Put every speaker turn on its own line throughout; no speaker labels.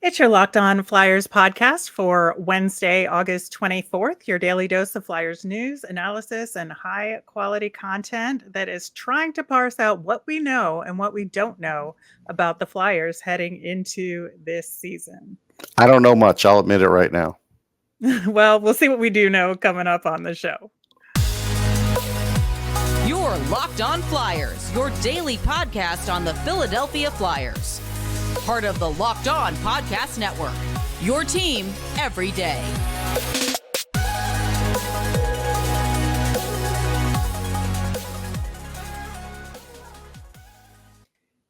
It's your Locked On Flyers podcast for Wednesday, August 24th, your daily dose of Flyers news, analysis, and high quality content that is trying to parse out what we know and what we don't know about the Flyers heading into this season.
I don't know much. I'll admit it right now.
Well, we'll see what we do know coming up on the show.
You're Locked On Flyers, your daily podcast on the Philadelphia Flyers. Part of the Locked On Podcast Network, your team every day.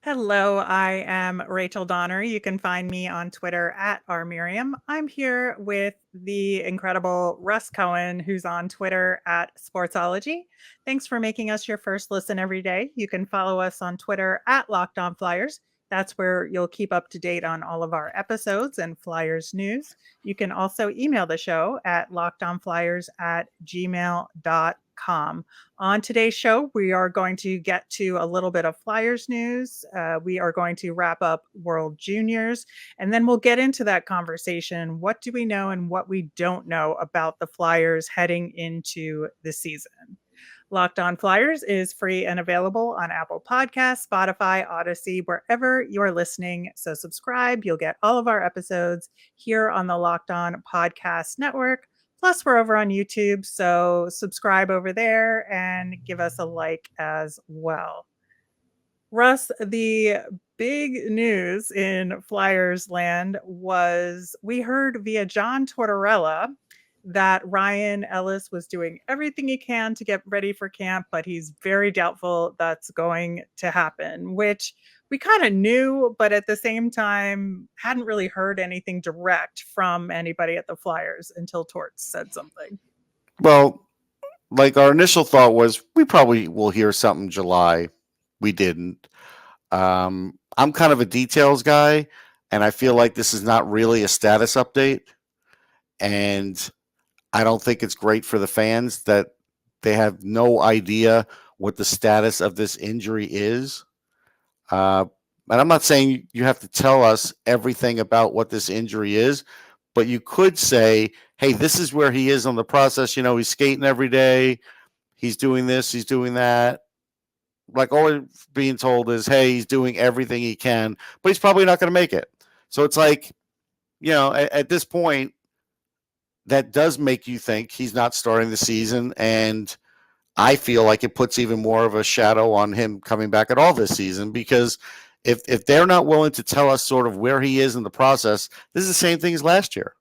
Hello, I am Rachel Donner. You can find me on Twitter at rmiriam. I'm here with the incredible Russ Cohen, who's on Twitter at Sportsology. Thanks for making us your first listen every day. You can follow us on Twitter at Locked On Flyers. That's where you'll keep up to date on all of our episodes and Flyers news. You can also email the show at lockedonflyers@gmail.com. On today's show, we are going to get to a little bit of Flyers news. We are going to wrap up World Juniors, and then we'll get into that conversation. What do we know and what we don't know about the Flyers heading into the season? Locked On Flyers is free and available on Apple Podcasts, Spotify, Odyssey, wherever you're listening. So subscribe. You'll get all of our episodes here on the Locked On Podcast Network. Plus, we're over on YouTube. So subscribe over there and give us a like as well. Russ, the big news in Flyers land was we heard via John Tortorella that Ryan Ellis was doing everything he can to get ready for camp, but he's very doubtful that's going to happen, which we kind of knew, but at the same time, hadn't really heard anything direct from anybody at the Flyers until Torts said something.
Well, like our initial thought was we probably will hear something July. We didn't. I'm kind of a details guy, and I feel like this is not really a status update. And I don't think it's great for the fans that they have no idea what the status of this injury is. And I'm not saying you have to tell us everything about what this injury is, but you could say, hey, this is where he is on the process. You know, he's skating every day. He's doing this. He's doing that. Like all we're being told is, hey, he's doing everything he can, but he's probably not going to make it. So it's like, you know, at this point, that does make you think he's not starting the season. And I feel like it puts even more of a shadow on him coming back at all this season, because if they're not willing to tell us sort of where he is in the process, this is the same thing as last year.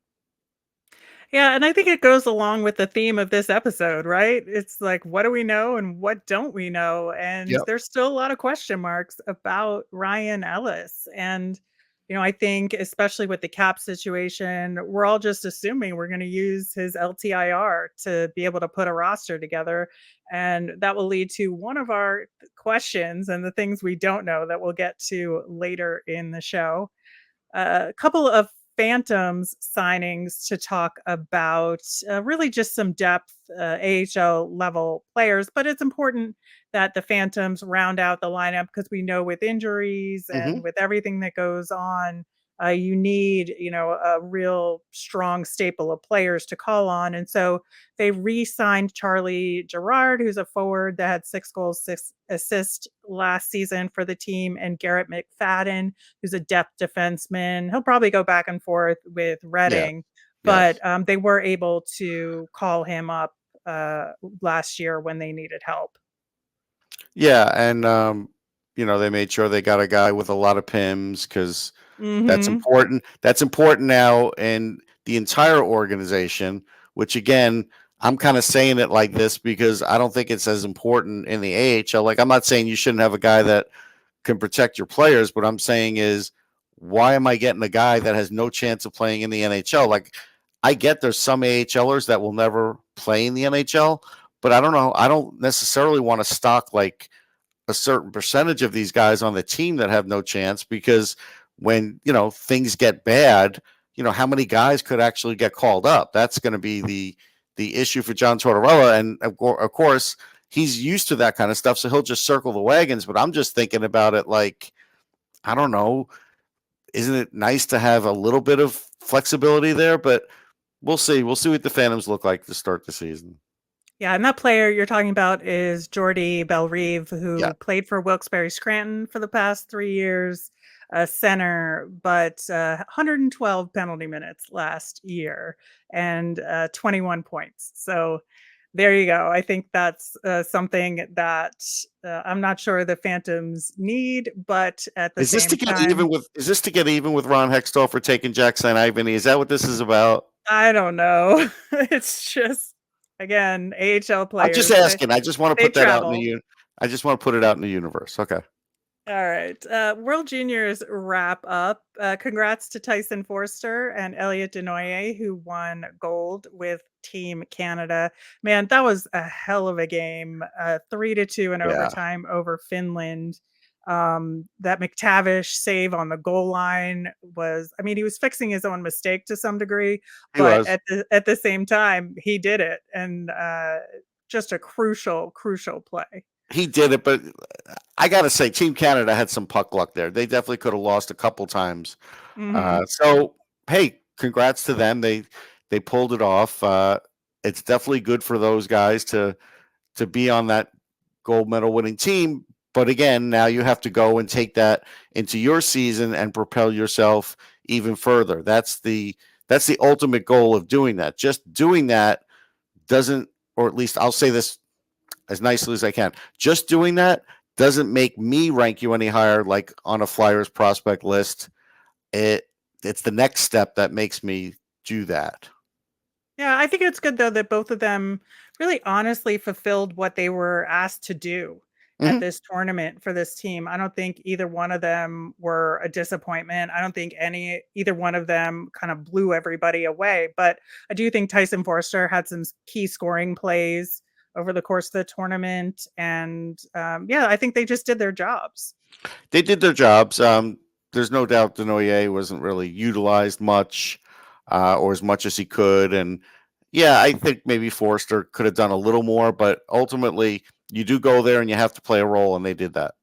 Yeah, and I think it goes along with the theme of this episode, right? It's like, what do we know and what don't we know? And there's still a lot of question marks about Ryan Ellis. And I think especially with the cap situation, we're all just assuming we're going to use his LTIR to be able to put a roster together. And that will lead to one of our questions and the things we don't know that we'll get to later in the show. A couple of Phantoms signings to talk about, really just some depth, AHL level players, but it's important that the Phantoms round out the lineup because we know with injuries and with everything that goes on, you need, a real strong staple of players to call on. And so they re-signed Charlie Gerard, who's a forward that had 6 goals, 6 assists last season for the team, and Garrett McFadden, who's a depth defenseman. He'll probably go back and forth with Redding, but they were able to call him up last year when they needed help.
Yeah, and they made sure they got a guy with a lot of PIMs because that's important. That's important now in the entire organization, which again, I'm kind of saying it like this because I don't think it's as important in the AHL. Like, I'm not saying you shouldn't have a guy that can protect your players. What I'm saying is, why am I getting a guy that has no chance of playing in the NHL? Like, I get there's some AHLers that will never play in the NHL, but I don't know. I don't necessarily want to stock like a certain percentage of these guys on the team that have no chance, because when, things get bad, how many guys could actually get called up? That's going to be the issue for John Tortorella. And of course, he's used to that kind of stuff, so he'll just circle the wagons. But I'm just thinking about it like, I don't know, isn't it nice to have a little bit of flexibility there? But we'll see. We'll see what the Phantoms look like to start the season.
Yeah, and that player you're talking about is Jordy Reeve,
Yeah.
who played for Wilkes-Barre Scranton for the past 3 years, a center, but 112 penalty minutes last year and 21 points. So there you go. I think that's something that I'm not sure the Phantoms need, but at the
Is this to
same
get
time,
even with Ron Hextall for taking Jack St. Ivany? Is that what this is about?
I don't know. It's just, again, AHL
I'm just
players,
asking. I just want to
they
put that out in
travel.
I just want to put it out in the universe. Okay.
All right. World Juniors wrap up. Congrats to Tyson Forster and Elliot Denoyer, who won gold with Team Canada. Man, that was a hell of a game. 3-2 in
Yeah.
overtime over Finland. That McTavish save on the goal line was, I mean, he was fixing his own mistake to some degree,
He
but
was.
at the same time, he did it. And just a crucial play.
He did it, but I got to say, Team Canada had some puck luck there. They definitely could have lost a couple times. So, hey, congrats to them. They pulled it off. It's definitely good for those guys to be on that gold medal winning team. But again, now you have to go and take that into your season and propel yourself even further. That's the ultimate goal of doing that. Just doing that doesn't, or at least I'll say this as nicely as I can. Just doing that doesn't make me rank you any higher, like on a Flyers prospect list. It's the next step that makes me do that.
Yeah, I think it's good though that both of them really honestly fulfilled what they were asked to do at this tournament for this team. I don't think either one of them were a disappointment. I don't think either one of them kind of blew everybody away, but I do think Tyson Forster had some key scoring plays over the course of the tournament, and yeah, I think they just did their jobs.
They did their jobs. There's no doubt Denoyer wasn't really utilized much, or as much as he could. And yeah, I think maybe Forster could have done a little more, but ultimately you do go there and you have to play a role, and they did that.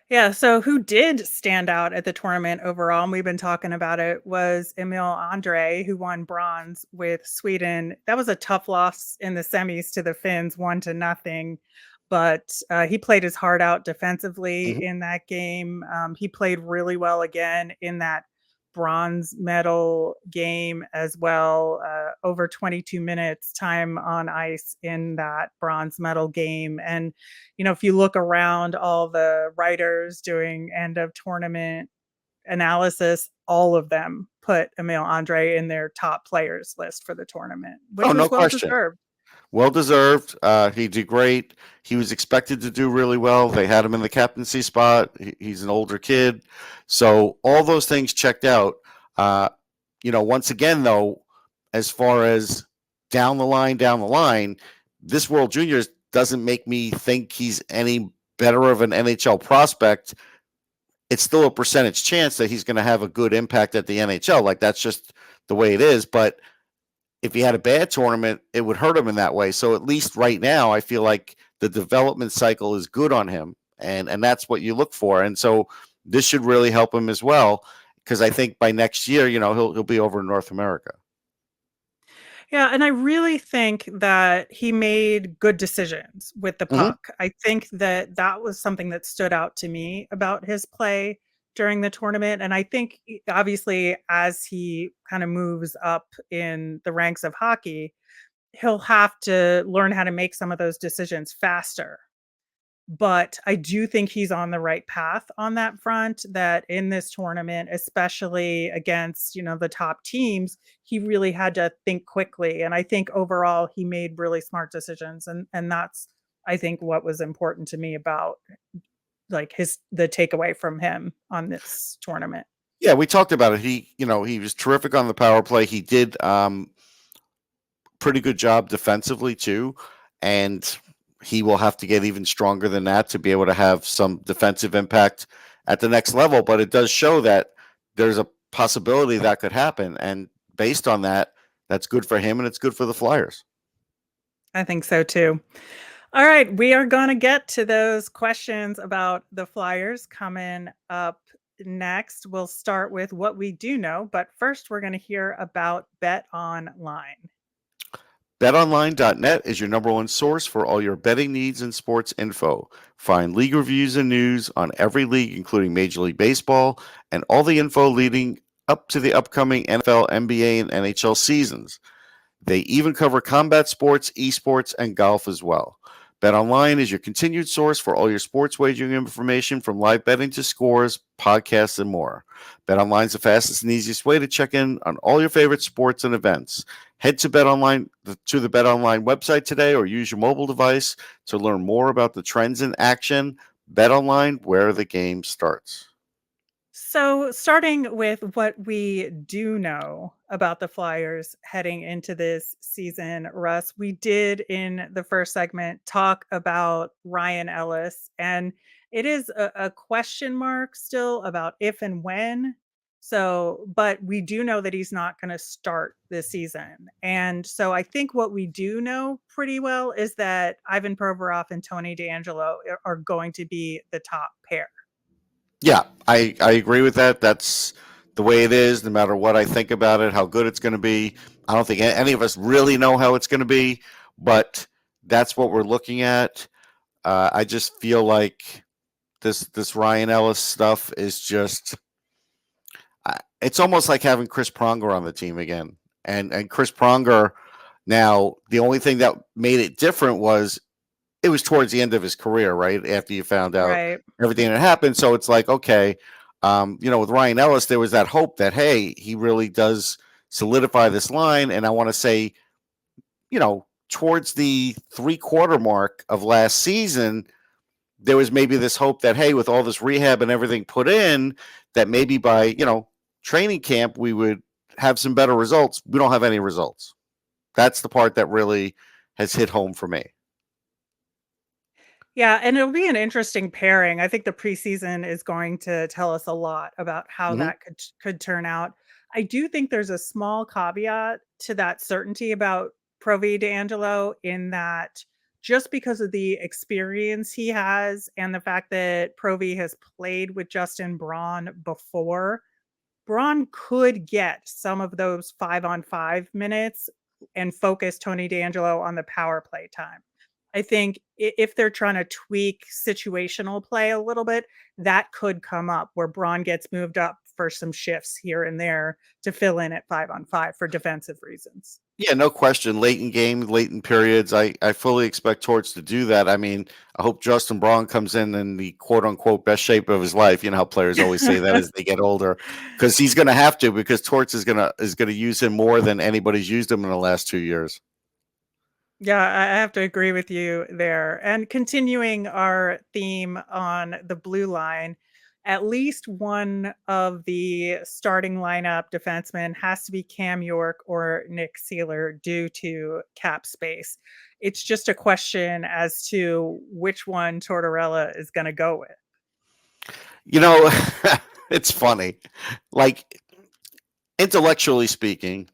Yeah, so who did stand out at the tournament overall, and we've been talking about it, was Emil Andre, who won bronze with Sweden. That was a tough loss in the semis to the Finns, 1-0. But he played his heart out defensively in that game. He played really well again in that bronze medal game as well. Over 22 minutes time on ice in that bronze medal game. And, you know, if you look around all the writers doing end of tournament analysis, all of them put Emil Andre in their top players list for the tournament, which
No
was well
question.
deserved.
Well deserved. He did great. He was expected to do really well. They had him in the captaincy spot. He's an older kid. So all those things checked out. Once again, though, as far as down the line, this World Juniors doesn't make me think he's any better of an NHL prospect. It's still a percentage chance that he's going to have a good impact at the NHL. Like, that's just the way it is. But if he had a bad tournament, it would hurt him in that way. So at least right now, I feel like the development cycle is good on him, and that's what you look for. And so this should really help him as well, because I think by next year, he'll be over in North America.
Yeah, and I really think that he made good decisions with the puck. I think that that was something that stood out to me about his play during the tournament, and I think obviously as he kind of moves up in the ranks of hockey, he'll have to learn how to make some of those decisions faster. But I do think he's on the right path on that front, that in this tournament, especially against, the top teams, he really had to think quickly. And I think overall he made really smart decisions. And that's, I think, what was important to me about like the takeaway from him on this tournament.
Yeah, we talked about it. He was terrific on the power play. He did pretty good job defensively too. And he will have to get even stronger than that to be able to have some defensive impact at the next level. But it does show that there's a possibility that could happen. And based on that, that's good for him and it's good for the Flyers.
I think so too. All right, we are going to get to those questions about the Flyers coming up next. We'll start with what we do know, but first we're going to hear about Bet Online.
BetOnline.net is your number one source for all your betting needs and sports info. Find league reviews and news on every league, including Major League Baseball, and all the info leading up to the upcoming NFL, NBA, and NHL seasons. They even cover combat sports, esports, and golf as well. BetOnline is your continued source for all your sports wagering information, from live betting to scores, podcasts, and more. BetOnline is the fastest and easiest way to check in on all your favorite sports and events. Head to to the BetOnline website today, or use your mobile device to learn more about the trends in action. BetOnline, where the game starts.
So, starting with what we do know about the Flyers heading into this season, Russ, we did in the first segment talk about Ryan Ellis, and it is a question mark still about if and when. So, but we do know that he's not going to start this season. And so I think what we do know pretty well is that Ivan Provorov and Tony DeAngelo are going to be the top pair.
Yeah, I agree with that. That's the way it is, no matter what I think about it, how good it's going to be. I don't think any of us really know how it's going to be, but that's what we're looking at. I just feel like this Ryan Ellis stuff is just it's almost like having Chris Pronger on the team again. And Chris Pronger, now the only thing that made it different was it was towards the end of his career, right? After you found out
Right.
everything that happened. So it's like, okay, with Ryan Ellis, there was that hope that, hey, he really does solidify this line. And I want to say, towards the 3/4 mark of last season, there was maybe this hope that, hey, with all this rehab and everything put in, that maybe by, training camp, we would have some better results. We don't have any results. That's the part that really has hit home for me.
Yeah, and it'll be an interesting pairing. I think the preseason is going to tell us a lot about how
Mm-hmm.
that could turn out. I do think there's a small caveat to that certainty about Provi D'Angelo, in that just because of the experience he has and the fact that Provi has played with Justin Braun before, Braun could get some of those 5-on-5 minutes and focus Tony DeAngelo on the power play time. I think if they're trying to tweak situational play a little bit, that could come up where Braun gets moved up for some shifts here and there to fill in at 5-on-5 for defensive reasons.
Yeah, no question. Late in game, late in periods, I fully expect Torts to do that. I mean, I hope Justin Braun comes in the quote unquote best shape of his life. You know how players always say that as they get older, because he's going to have to, because Torts is gonna use him more than anybody's used him in the last 2 years.
Yeah, I have to agree with you there. And continuing our theme on the blue line, at least one of the starting lineup defensemen has to be Cam York or Nick Seeler due to cap space. It's just a question as to which one Tortorella is going to go with.
It's funny. Like, intellectually speaking,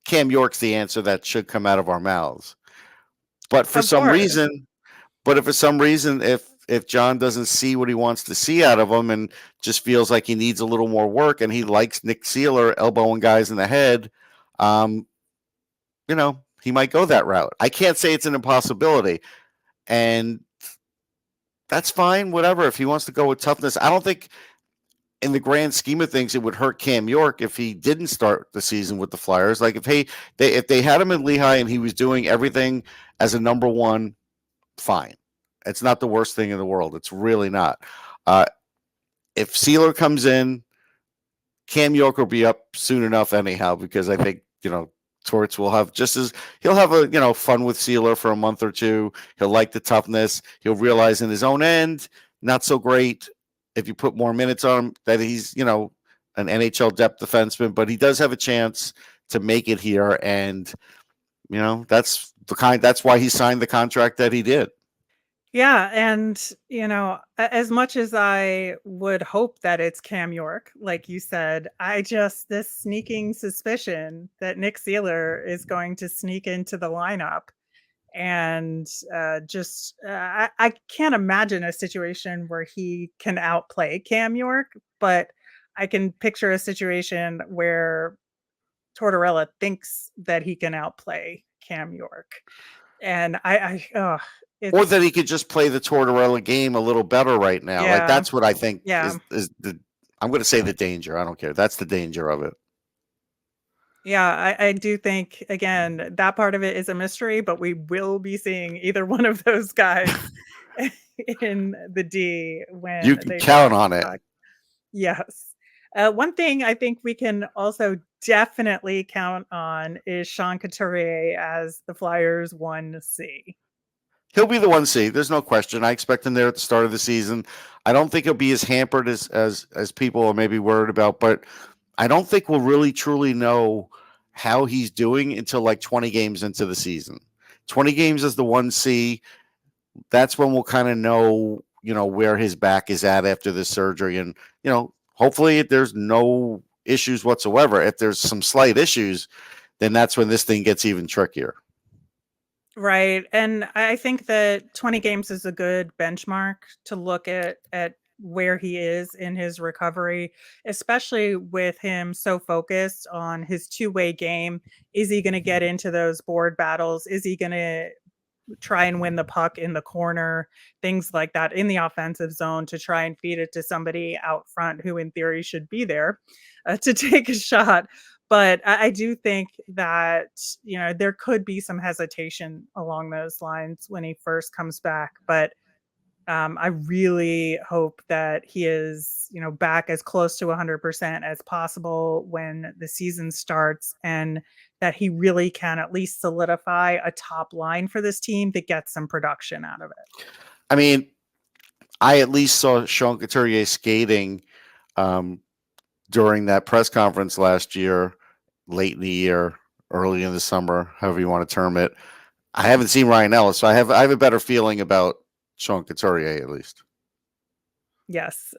Cam York's the answer that should come out of our mouths. But for
Of
some
course.
reason, if John doesn't see what he wants to see out of him and just feels like he needs a little more work, and he likes Nick Seeler elbowing guys in the head, he might go that route. I can't say it's an impossibility, and that's fine. Whatever. If he wants to go with toughness, I don't think, in the grand scheme of things, it would hurt Cam York if he didn't start the season with the Flyers. Like, if they had him in Lehigh and he was doing everything as a number one, fine. It's not the worst thing in the world. It's really not. If Seeler comes in, Cam York will be up soon enough anyhow, because I think, Torts will have he'll have fun with Seeler for a month or two. He'll like the toughness. He'll realize in his own end, not so great if you put more minutes on him, that he's, an NHL depth defenseman, but he does have a chance to make it here. And, that's why he signed the contract that he did.
Yeah, and, as much as I would hope that it's Cam York, like you said, this sneaking suspicion that Nick Seeler is going to sneak into the lineup. And I can't imagine a situation where he can outplay Cam York, but I can picture a situation where Tortorella thinks that he can outplay Cam York. And
or that
it's
he could just play the Tortorella game a little better right now. Like
yeah,
that's what I think
yeah.
is the I'm going to say the danger. I don't care. That's the danger of it.
Yeah, I do think again that part of it is a mystery, but we will be seeing either one of those guys in the D
You
when
can
they
count
face
on it.
Buck. Yes. One thing I think we can also definitely count on is Sean Couturier as the Flyers 1C.
He'll be the 1C. There's no question. I expect him there at the start of the season. I don't think he'll be as hampered as people are maybe worried about, but I don't think we'll really truly know how he's doing until like 20 games into the season. 20 games as the 1C, that's when we'll kind of know, where his back is at after the surgery. And, hopefully there's no issues whatsoever. If there's some slight issues, then that's when this thing gets even trickier.
Right. And I think that 20 games is a good benchmark to look at where he is in his recovery, especially with him so focused on his two-way game. Is he going to get into those board battles? Is he going to try and win the puck in the corner, things like that in the offensive zone to try and feed it to somebody out front who in theory should be there to take a shot. But I do think that, there could be some hesitation along those lines when he first comes back. But I really hope that he is, back as close to 100% as possible when the season starts, and that he really can at least solidify a top line for this team that gets some production out of it.
I mean, I at least saw Sean Couturier skating during that press conference last year, late in the year, early in the summer, however you want to term it. I haven't seen Ryan Ellis, so I have a better feeling about Sean Couturier at least.
Yes.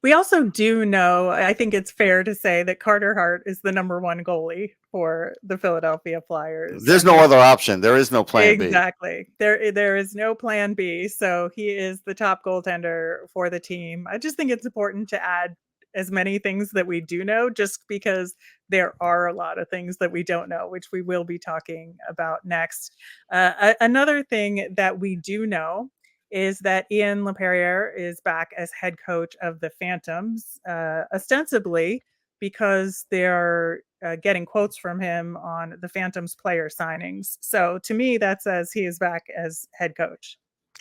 We also do know, I think it's fair to say that Carter Hart is the number one goalie for the Philadelphia Flyers.
There's no other option. There is no plan B.
Exactly. There is no plan B. So he is the top goaltender for the team. I just think it's important to add as many things that we do know, just because there are a lot of things that we don't know, which we will be talking about next. Another thing that we do know is that Ian Laperriere is back as head coach of the Phantoms, ostensibly because they're getting quotes from him on the Phantoms player signings. So to me, that says he is back as head coach.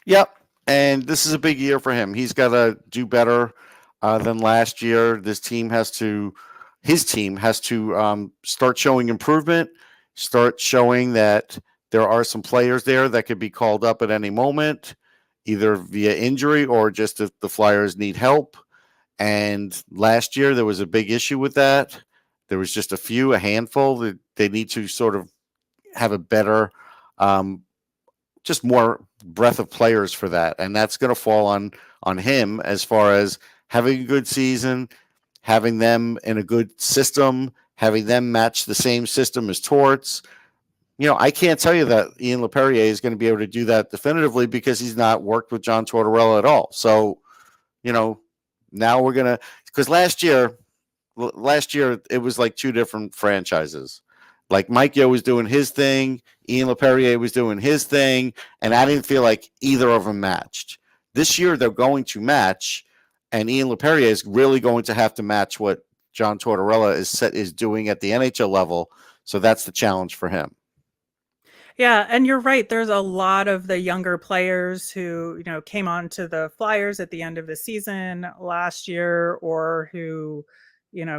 Yep. And this is a big year for him. He's got to do better than last year. His team has to start showing improvement, start showing that there are some players there that could be called up at any moment, either via injury or just if the Flyers need help. And last year there was a big issue with that. There was just a handful that they need to sort of have a better, just more breadth of players for that. And that's going to fall on him as far as having a good season, having them in a good system, having them match the same system as Torts. I can't tell you that Ian Laperriere is going to be able to do that definitively because he's not worked with John Tortorella at all. So, now we're going to, because last year it was like two different franchises. Like Mike Yeo was doing his thing, Ian Laperriere was doing his thing, and I didn't feel like either of them matched. This year they're going to match, and Ian Laperriere is really going to have to match what John Tortorella is doing at the NHL level. So that's the challenge for him.
Yeah, and you're right. There's a lot of the younger players who, came on to the Flyers at the end of the season last year, or who,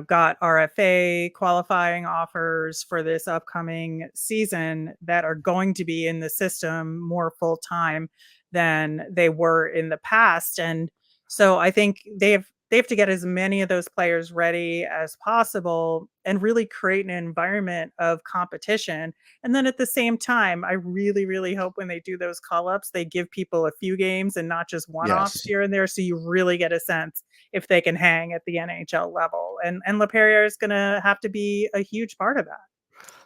got RFA qualifying offers for this upcoming season that are going to be in the system more full time than they were in the past. And so I think they have to get as many of those players ready as possible and really create an environment of competition. And then at the same time, I really, really hope when they do those call-ups, they give people a few games and not just one-offs here and there, so you really get a sense if they can hang at the NHL level. And Laperriere is going to have to be a huge part of that.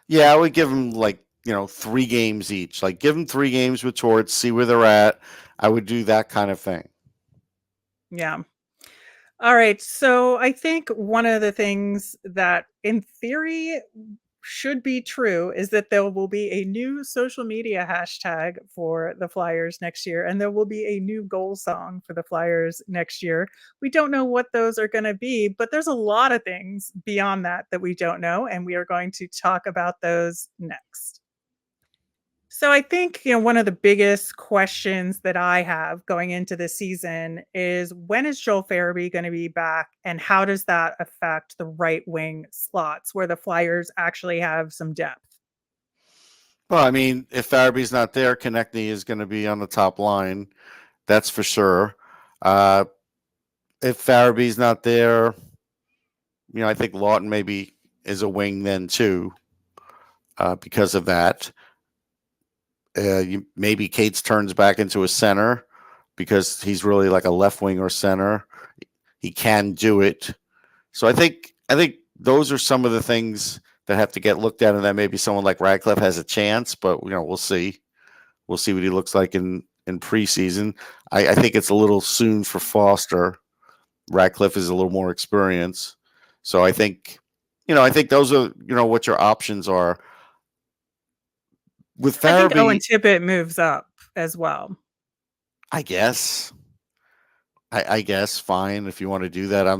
Yeah, I would give him 3 games each. Like, give them 3 games with Torts, see where they're at. I would do that kind of thing.
Yeah. All right. So I think one of the things that in theory should be true is that there will be a new social media hashtag for the Flyers next year, and there will be a new goal song for the Flyers next year. We don't know what those are going to be, but there's a lot of things beyond that that we don't know, and we are going to talk about those next. So I think, one of the biggest questions that I have going into this season is when is Joel Farabee going to be back and how does that affect the right wing slots where the Flyers actually have some depth?
Well, I mean, if Farabee's not there, Konechny is going to be on the top line. That's for sure. If Farabee's not there, I think Lawton maybe is a wing then too, because of that. Maybe Cates turns back into a center because he's really like a left wing or center. He can do it. So I think those are some of the things that have to get looked at, and that maybe someone like Radcliffe has a chance, but we'll see. We'll see what he looks like in preseason. I think it's a little soon for Foster. Radcliffe is a little more experienced. So I think those are, what your options are. With Farabee,
I think Owen Tippett moves up as well.
I guess. I guess fine if you want to do that. I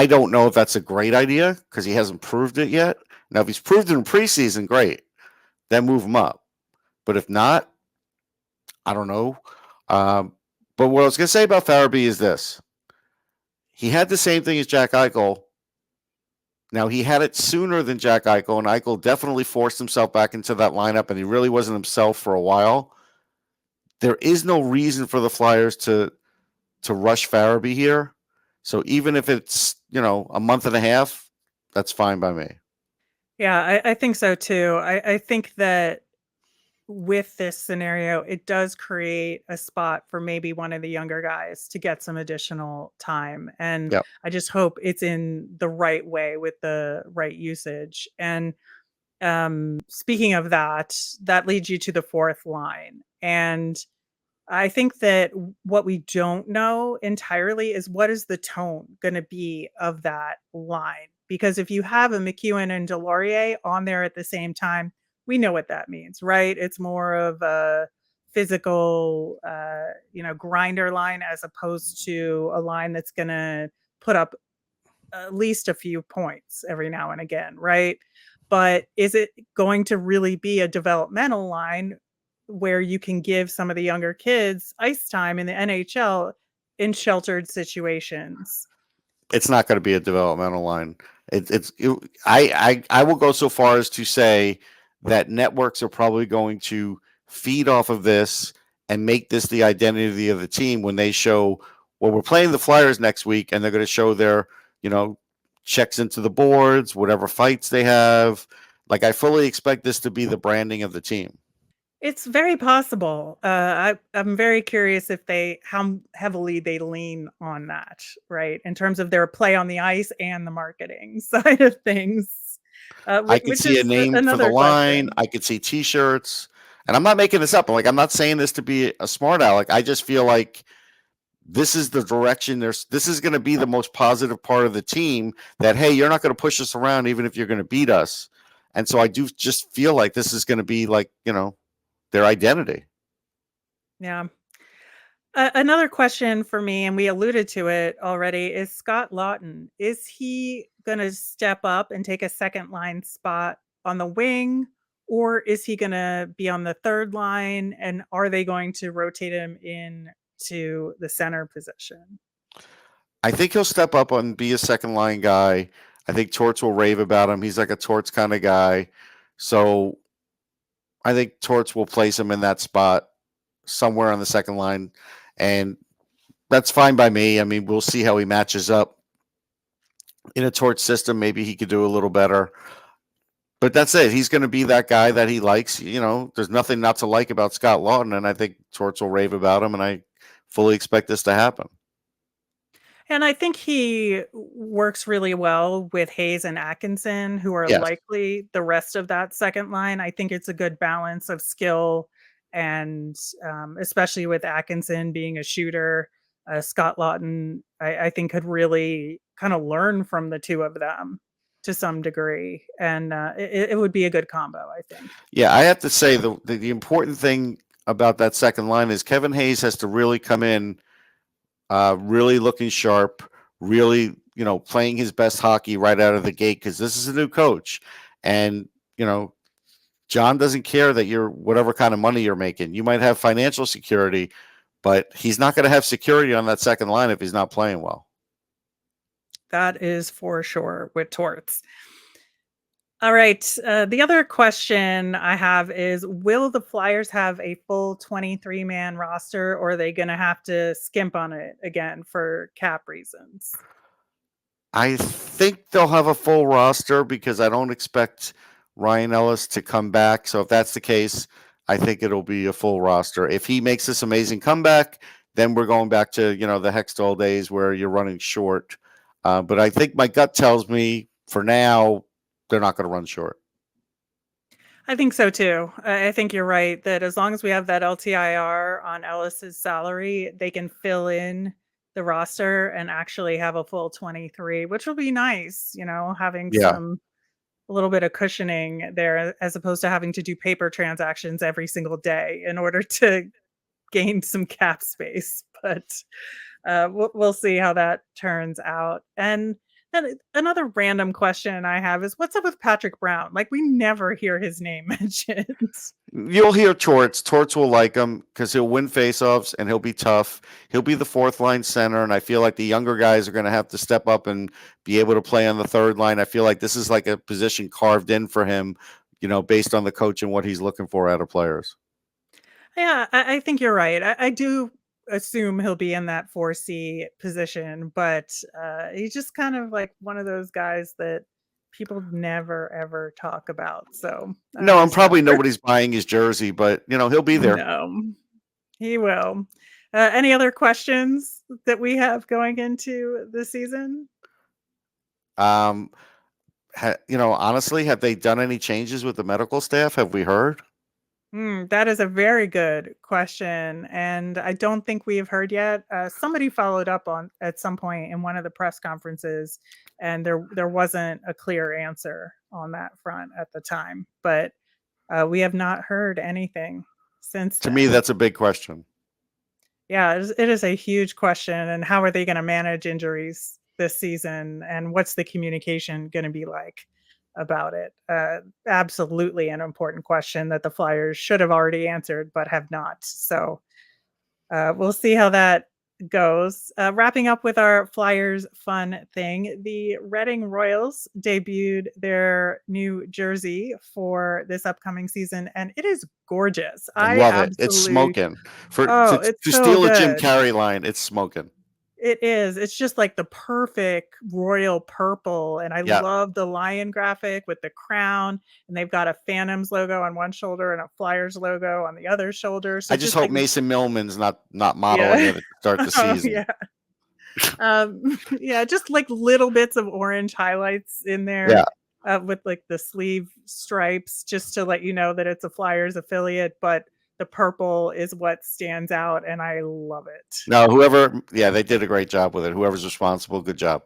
don't know if that's a great idea because he hasn't proved it yet. Now, if he's proved it in preseason, great. Then move him up. But if not, I don't know. But what I was going to say about Farabee is this. He had the same thing as Jack Eichel. Now, he had it sooner than Jack Eichel, and Eichel definitely forced himself back into that lineup, and he really wasn't himself for a while. There is no reason for the Flyers to rush Farabee here. So even if it's, a month and a half, that's fine by me.
Yeah, I think so too. I think that with this scenario, it does create a spot for maybe one of the younger guys to get some additional time. And
Yep.
I just hope it's in the right way with the right usage. And speaking of that leads you to the fourth line. And I think that what we don't know entirely is what is the tone going to be of that line. Because if you have a McEwen and Delorier on there at the same time, we know what that means, right? It's more of a physical, grinder line as opposed to a line that's going to put up at least a few points every now and again, right? But is it going to really be a developmental line where you can give some of the younger kids ice time in the NHL in sheltered situations?
It's not going to be a developmental line. I will go so far as to say that networks are probably going to feed off of this and make this the identity of the team when they show, well, we're playing the Flyers next week, and they're going to show their, checks into the boards, whatever fights they have. Like, I fully expect this to be the branding of the team.
It's very possible. I'm very curious how heavily they lean on that, right? In terms of their play on the ice and the marketing side of things.
I could see a name for the line. I could see T-shirts, and I'm not making this up. I'm not saying this to be a smart aleck. I just feel like this is the direction. This is going to be the most positive part of the team. That, hey, you're not going to push us around even if you're going to beat us. And so I do just feel like this is going to be like, their identity.
Yeah. Another question for me, and we alluded to it already, is Scott Laughton. Is he going to step up and take a second line spot on the wing, or is he going to be on the third line? And are they going to rotate him into the center position?
I think he'll step up and be a second line guy. I think Torts will rave about him. He's like a Torts kind of guy. So I think Torts will place him in that spot somewhere on the second line, and that's fine by me. I mean, we'll see how he matches up in a Torts system. Maybe he could do a little better, but that's it. He's going to be that guy that he likes. There's nothing not to like about Scott Laughton, and I think Torts will rave about him, and I fully expect this to happen.
And I think he works really well with Hayes and Atkinson, who are
Yes.
likely the rest of that second line. I think it's a good balance of skill and especially with Atkinson being a shooter, Scott Lawton, I think could really kind of learn from the two of them to some degree, and it would be a good combo, I think.
Yeah, I have to say the important thing about that second line is Kevin Hayes has to really come in, really looking sharp, really playing his best hockey right out of the gate because this is a new coach, and John doesn't care that you're whatever kind of money you're making. You might have financial security, but he's not going to have security on that second line if he's not playing well.
That is for sure with Torts. All right. The other question I have is, will the Flyers have a full 23-man roster, or are they going to have to skimp on it again for cap reasons?
I think they'll have a full roster because I don't expect Ryan Ellis to come back. So if that's the case, I think it'll be a full roster. If he makes this amazing comeback, then we're going back to, the Hextall days where you're running short. But I think my gut tells me for now, they're not going to run short.
I think so too. I think you're right that as long as we have that LTIR on Ellis's salary, they can fill in the roster and actually have a full 23, which will be nice, having a little bit of cushioning there as opposed to having to do paper transactions every single day in order to gain some cap space. But we'll see how that turns out. And another random question I have is, what's up with Patrick Brown? Like, we never hear his name mentioned.
You'll hear Torts. Torts will like him because he'll win faceoffs and he'll be tough. He'll be the fourth line center, and I feel like the younger guys are going to have to step up and be able to play on the third line. I feel like this is like a position carved in for him, based on the coach and what he's looking for out of players.
Yeah, I think you're right. I do assume he'll be in that 4C position, but he's just kind of like one of those guys that people never ever talk about. So
no, I'm probably nobody's buying his jersey, but he'll be there.
No, he will. Any other questions that we have going into the season?
Honestly, have they done any changes with the medical staff? Have we heard?
That is a very good question, and I don't think we have heard yet. Somebody followed up on at some point in one of the press conferences, and there wasn't a clear answer on that front at the time. But we have not heard anything since then.
To me, that's a big question.
Yeah, it is a huge question, and how are they going to manage injuries this season, and what's the communication going to be like about it? Absolutely an important question that the Flyers should have already answered, but have not. So we'll see how that goes. Wrapping up with our Flyers fun thing, the Reading Royals debuted their new jersey for this upcoming season, and it is gorgeous.
I love it. It's smoking. To steal a Jim Carrey line, it's smoking.
It is. It's just like the perfect royal purple. And I love the lion graphic with the crown. And they've got a Phantoms logo on one shoulder and a Flyers logo on the other shoulder. So
I just hope Mason Millman's not modeling it to start the season.
Just like little bits of orange highlights in there with like the sleeve stripes, just to let you know that it's a Flyers affiliate. But the purple is what stands out, and I love it.
No, they did a great job with it. Whoever's responsible, good job.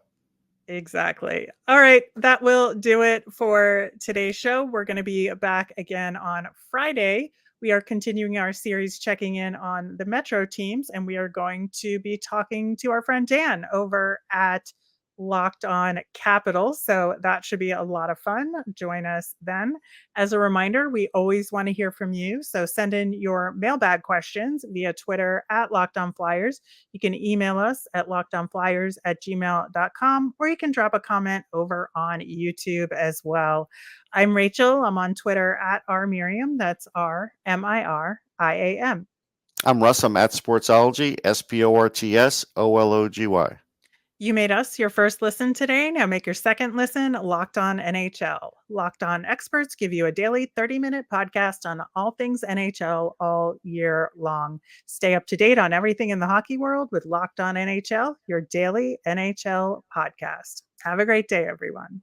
Exactly. All right, that will do it for today's show. We're going to be back again on Friday. We are continuing our series checking in on the Metro teams, and we are going to be talking to our friend Dan over at Locked On Capital. So that should be a lot of fun. Join us then. As a reminder, we always want to hear from you. So send in your mailbag questions via Twitter at Locked On Flyers. You can email us at lockedonflyers@gmail.com, or you can drop a comment over on YouTube as well. I'm Rachel. I'm on Twitter at rmiriam. That's RMIRIAM.
I'm Russ. I'm at Sportsology, SPORTSOLOGY.
You made us your first listen today. Now make your second listen Locked On NHL. Locked On experts give you a daily 30-minute podcast on all things NHL all year long. Stay up to date on everything in the hockey world with Locked On NHL, your daily NHL podcast. Have a great day, everyone.